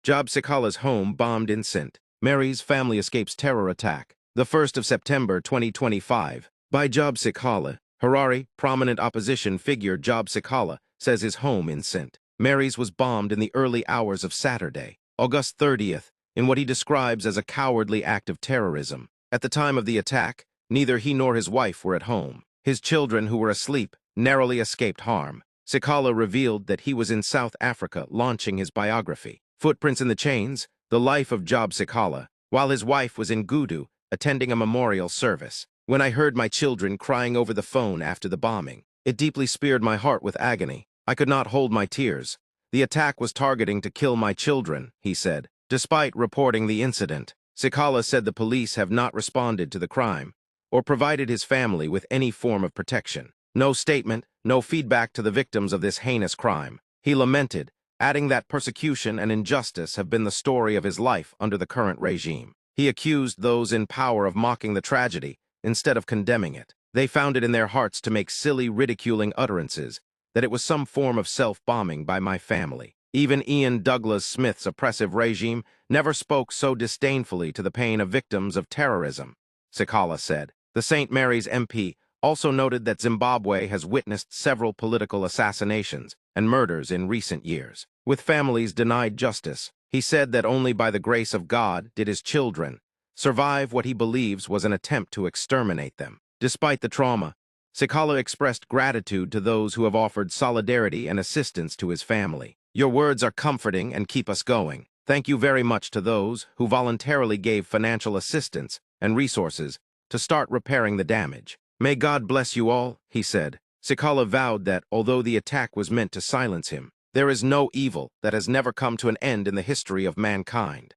Job Sikhala's home bombed in Sint. Mary's family escapes terror attack. The 1st of September 2025. By Job Sikhala. Harare, prominent opposition figure Job Sikhala, says his home in Sint. Mary's was bombed in the early hours of Saturday, August 30th, in what he describes as a cowardly act of terrorism. At the time of the attack, neither he nor his wife were at home. His children, who were asleep, narrowly escaped harm. Sikhala revealed that he was in South Africa launching his biography, Footprints in the Chains, The Life of Job Sikhala, while his wife was in Gudu, attending a memorial service. When I heard my children crying over the phone after the bombing, it deeply speared my heart with agony. I could not hold my tears. The attack was targeting to kill my children, he said. Despite reporting the incident, Sikhala said the police have not responded to the crime or provided his family with any form of protection. No statement, no feedback to the victims of this heinous crime. He lamented, adding that persecution and injustice have been the story of his life under the current regime. He accused those in power of mocking the tragedy instead of condemning it. They found it in their hearts to make silly, ridiculing utterances that it was some form of self-bombing by my family. Even Ian Douglas Smith's oppressive regime never spoke so disdainfully to the pain of victims of terrorism, Sikhala said. The St. Mary's MP also noted that Zimbabwe has witnessed several political assassinations and murders in recent years, with families denied justice. He said that only by the grace of God did his children survive what he believes was an attempt to exterminate them. Despite the trauma, Sikhala expressed gratitude to those who have offered solidarity and assistance to his family. Your words are comforting and keep us going. Thank you very much to those who voluntarily gave financial assistance and resources to start repairing the damage. May God bless you all, he said. Sikhala vowed that, although the attack was meant to silence him, there is no evil that has never come to an end in the history of mankind.